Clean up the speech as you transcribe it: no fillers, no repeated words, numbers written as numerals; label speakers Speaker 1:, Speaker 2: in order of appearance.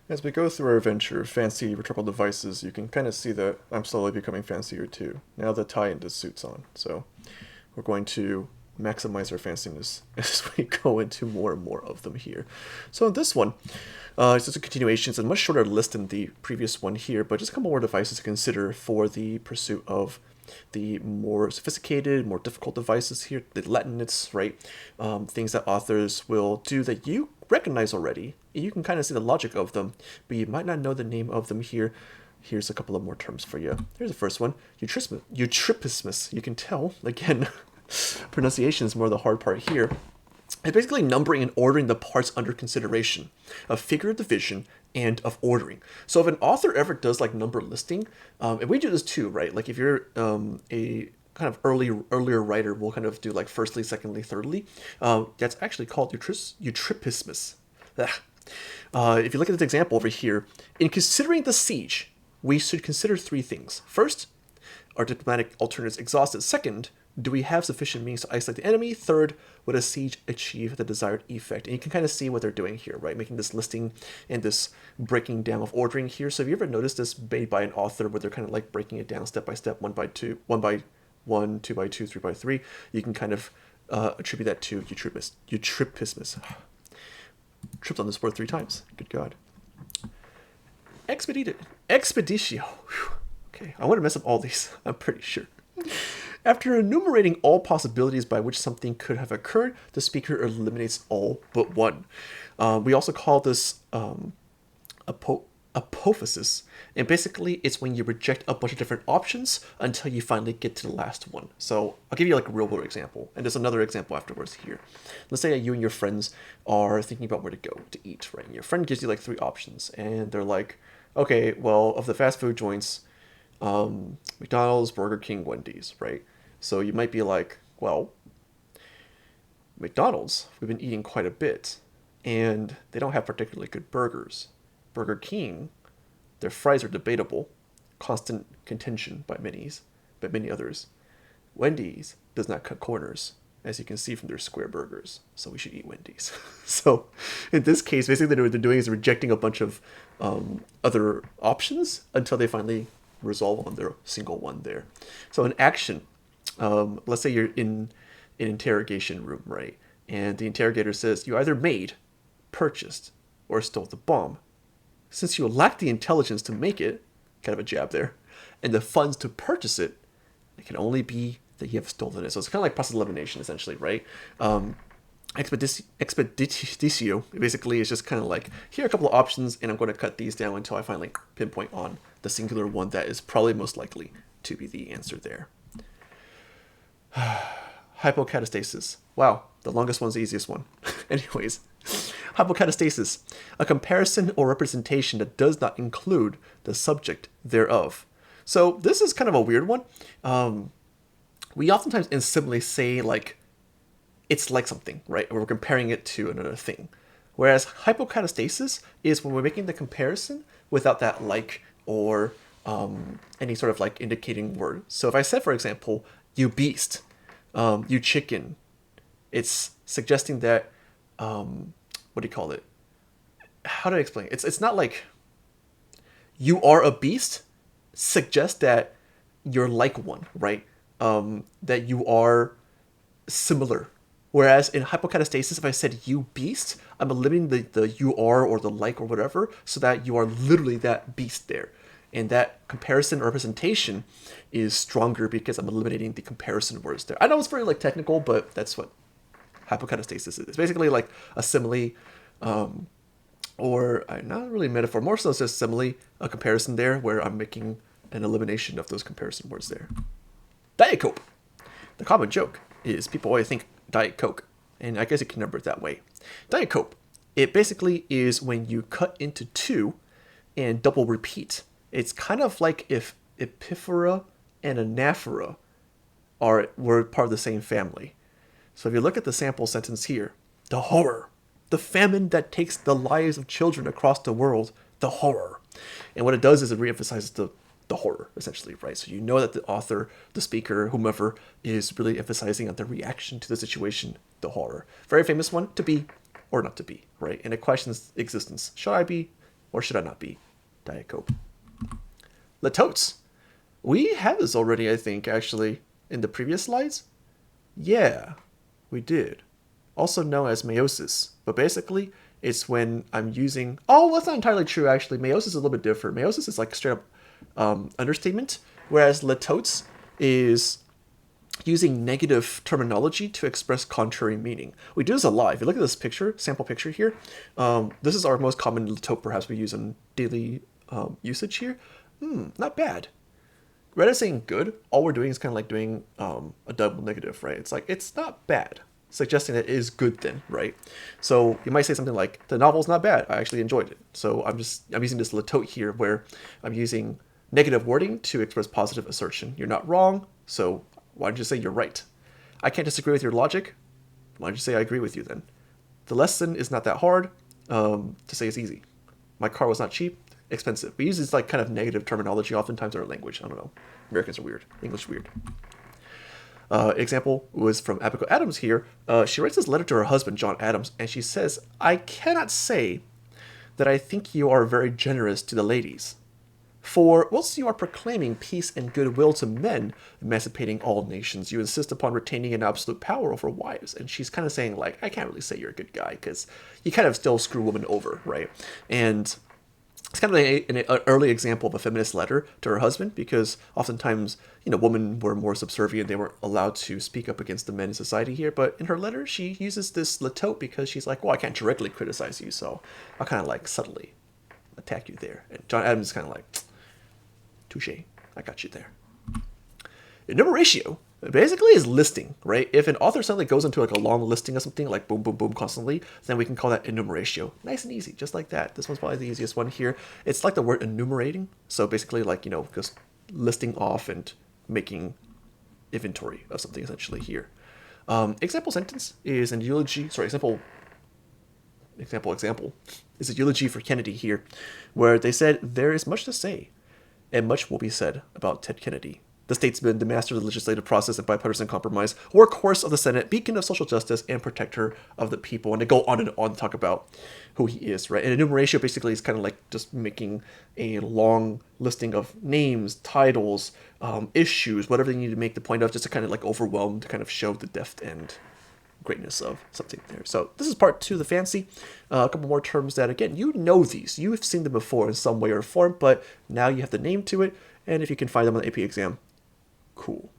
Speaker 1: As we go through our adventure of fancy rhetorical devices, you can kind of see that I'm slowly becoming fancier too. Now the tie-in suit's on, so we're going to maximize our fanciness as we go into more and more of them here. So in this one, it's just a continuation. It's a much shorter list than the previous one here, but just a couple more devices to consider for the pursuit of the more sophisticated, more difficult devices here, the Latinists, right? Things that authors will do that you recognize already. You can kind of see the logic of them, but you might not know the name of them here. Here's a couple of more terms for you. Here's the first one, Eutropismus. You can tell, again, pronunciation is more the hard part here. It's basically numbering and ordering the parts under consideration, of figure division and of ordering. So if an author ever does like number listing, and we do this too, right? Like if you're a kind of earlier writer, will kind of do like firstly, secondly, thirdly. That's actually called Eutropismus. If you look at this example over here, in considering the siege, we should consider three things. First, are diplomatic alternatives exhausted? Second, do we have sufficient means to isolate the enemy? Third, would a siege achieve the desired effect? And you can kind of see what they're doing here, right? Making this listing and this breaking down of ordering here. So have you ever noticed this made by an author where they're kind of like breaking it down step by step, one by one, two by two, three by three? You can kind of attribute that to Eutropismus. Tripped on this word 3 times. Good God. Expeditio. Whew. Okay, I want to mess up all these, I'm pretty sure. After enumerating all possibilities by which something could have occurred, the speaker eliminates all but one. We also call this apophasis, and basically it's when you reject a bunch of different options until you finally get to the last one. So I'll give you like a real world example, and there's another example afterwards here. Let's say that you and your friends are thinking about where to go to eat, right? And your friend gives you like 3 options, and they're like, okay, well, of the fast food joints, McDonald's, Burger King, Wendy's, right? So you might be like, well, McDonald's, we've been eating quite a bit, and they don't have particularly good burgers. Burger King, their fries are debatable, constant contention by many others. Wendy's does not cut corners, as you can see from their square burgers, so we should eat Wendy's. So in this case, basically what they're doing is rejecting a bunch of other options until they finally resolve on their single one there. So in action, let's say you're in an interrogation room, right? And the interrogator says, you either made, purchased, or stole the bomb. Since you lack the intelligence to make it, kind of a jab there, and the funds to purchase it, it can only be that you have stolen it. So it's kind of like process elimination, essentially, right? Expeditio basically is just kind of like, here are a couple of options, and I'm going to cut these down until I finally pinpoint on the singular one that is probably most likely to be the answer there. Hypocatastesis. Wow, the longest one's the easiest one. Anyways, hypocatastesis, a comparison or representation that does not include the subject thereof. So this is kind of a weird one. We oftentimes in simile say like, it's like something, right? Or we're comparing it to another thing. Whereas hypocatastasis is when we're making the comparison without that like or any sort of like indicating word. So if I said, for example, you beast, you chicken, it's suggesting that, what do you call it? How do I explain it? It's not like you are a beast suggests that you're like one, right? That you are similar. Whereas in hypocatastasis, if I said you beast, I'm eliminating the you are or the like or whatever, so that you are literally that beast there. And that comparison representation is stronger because I'm eliminating the comparison words there. I know it's very like technical, but that's what hypocatastasis is. It's basically like a simile, or not really metaphor, more so it's just simile, a comparison there where I'm making an elimination of those comparison words there. Diet Coke. The common joke is people always think Diet Coke, and I guess you can number it that way. Diet Coke, it basically is when you cut into 2 and double repeat. It's kind of like if epiphora and anaphora were part of the same family. So if you look at the sample sentence here, the horror, the famine that takes the lives of children across the world, the horror. And what it does is it reemphasizes the horror, essentially, right? So you know that the author, the speaker, whomever, is really emphasizing on the reaction to the situation, the horror. Very famous one, to be or not to be, right? And it questions existence. Should I be? Or should I not be? Diet Coke. Litotes. We had this already, I think, actually, in the previous slides. Yeah, we did. Also known as meiosis. But basically, it's when I'm using... Oh, that's not entirely true, actually. Meiosis is a little bit different. Meiosis is like straight up understatement, whereas litotes is using negative terminology to express contrary meaning. We do this a lot. If you look at this picture, sample picture here, this is our most common litote perhaps we use in daily usage here. Not bad. Rather than saying good, all we're doing is kind of like doing a double negative, right? It's like, it's not bad, suggesting that it is good then, right? So you might say something like, the novel's not bad, I actually enjoyed it. So I'm using this litote here where I'm using negative wording to express positive assertion. You're not wrong, so why don't you say you're right? I can't disagree with your logic. Why don't you say I agree with you then? The lesson is not that hard. To say it's easy. My car was not cheap, expensive. We use this like kind of negative terminology oftentimes in our language. I don't know. Americans are weird. English is weird. Example was from Abigail Adams here. She writes this letter to her husband, John Adams, and she says, I cannot say that I think you are very generous to the ladies. For whilst you are proclaiming peace and goodwill to men, emancipating all nations, you insist upon retaining an absolute power over wives. And she's kind of saying, like, I can't really say you're a good guy because you kind of still screw women over, right? And it's kind of an early example of a feminist letter to her husband because oftentimes, women were more subservient. They weren't allowed to speak up against the men in society here. But in her letter, she uses this litote because she's like, well, I can't directly criticize you, so I'll kind of like subtly attack you there. And John Adams is kind of like, touche, I got you there. Enumeratio basically is listing, right? If an author suddenly goes into like a long listing of something, like boom, boom, boom constantly, then we can call that enumeratio. Nice and easy, just like that. This one's probably the easiest one here. It's like the word enumerating. So basically like, just listing off and making inventory of something essentially here. Example sentence is an eulogy, example is a eulogy for Kennedy here, where they said, there is much to say, and much will be said about Ted Kennedy. The statesman, the master of the legislative process and bipartisan compromise, workhorse of the Senate, beacon of social justice, and protector of the people. And they go on and on to talk about who he is, right? And enumeration basically is kind of like just making a long listing of names, titles, issues, whatever they need to make the point of, just to kind of like overwhelm, to kind of show the depth and greatness of something there. So this is part 2 of the fancy. A couple more terms that, again, you know these. You've seen them before in some way or form, but now you have the name to it. And if you can find them on the AP exam, cool.